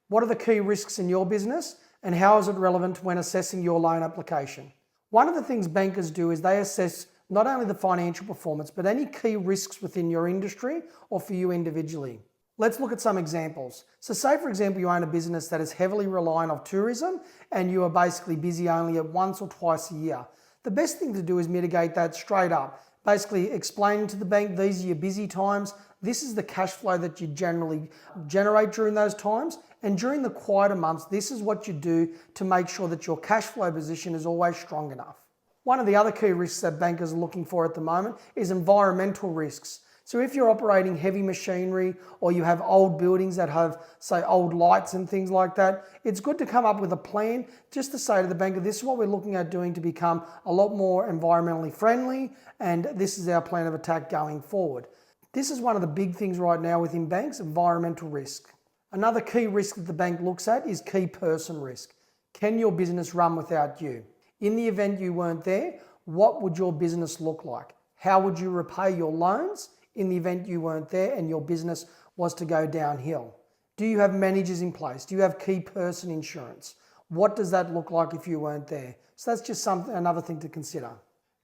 What are the key risks in your business and how is it relevant when assessing your loan application? One of the things bankers do is they assess not only the financial performance, but any key risks within your industry or for you individually. Let's look at some examples. So say, for example, you own a business that is heavily reliant on tourism and you are basically busy only at once or twice a year. The best thing to do is mitigate that straight up. Basically explaining to the bank, these are your busy times. This is the cash flow that you generally generate during those times. And during the quieter months, this is what you do to make sure that your cash flow position is always strong enough. One of the other key risks that bankers are looking for at the moment is environmental risks. So if you're operating heavy machinery or you have old buildings that have, say, old lights and things like that, it's good to come up with a plan just to say to the banker, this is what we're looking at doing to become a lot more environmentally friendly, and this is our plan of attack going forward. This is one of the big things right now within banks, environmental risk. Another key risk that the bank looks at is key person risk. Can your business run without you? In the event you weren't there, what would your business look like? How would you repay your loans in the event you weren't there and your business was to go downhill? Do you have managers in place? Do you have key person insurance? What does that look like if you weren't there? So that's just another thing to consider.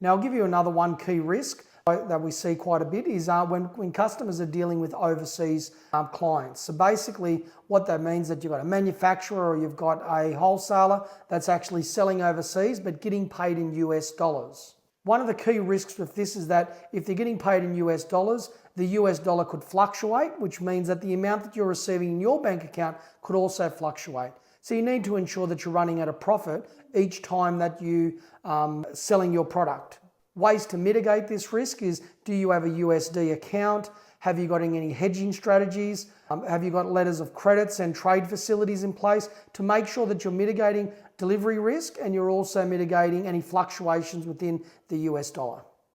Now I'll give you another one key risk that we see quite a bit is when customers are dealing with overseas clients. So basically what that means is that you've got a manufacturer or you've got a wholesaler that's actually selling overseas but getting paid in US dollars. One of the key risks with this is that if they're getting paid in US dollars, the US dollar could fluctuate, which means that the amount that you're receiving in your bank account could also fluctuate. So you need to ensure that you're running at a profit each time that you selling your product. Ways to mitigate this risk is, do you have a USD account? Have you got any hedging strategies? Have you got letters of credits and trade facilities in place to make sure that you're mitigating delivery risk and you're also mitigating any fluctuations within the US dollar?